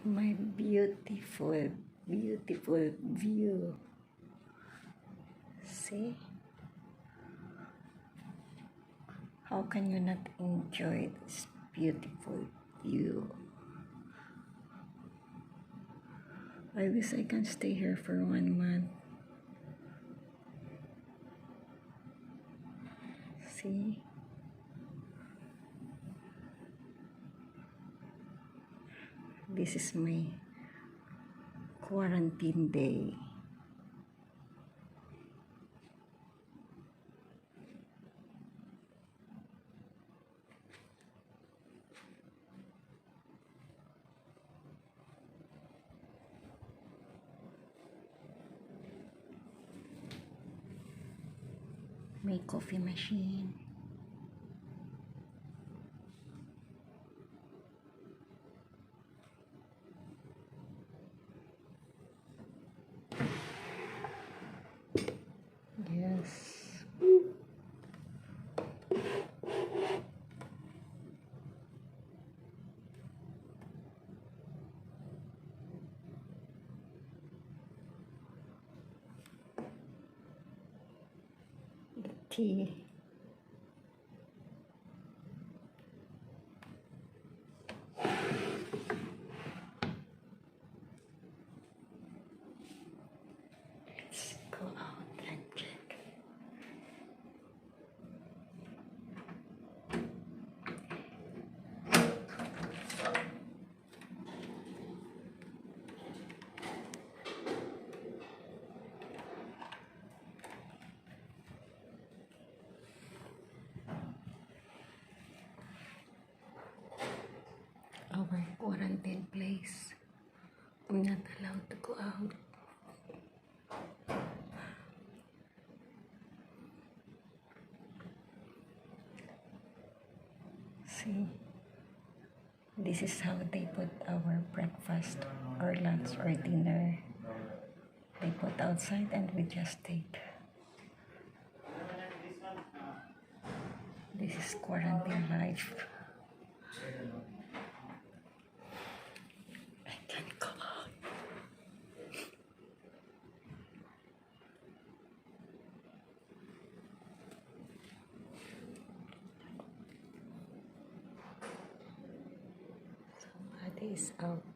My beautiful, beautiful view. See? How can you not enjoy this beautiful view? I wish I can stay here for 1 month. See? This is my quarantine day. My coffee machine. Yes. The tea. Let's go out and check. Our quarantine place. I'm not allowed to go out. See, this is how they put our breakfast or lunch or dinner. They put outside and we just take. This is quarantine life. I can't go out. Somebody is out.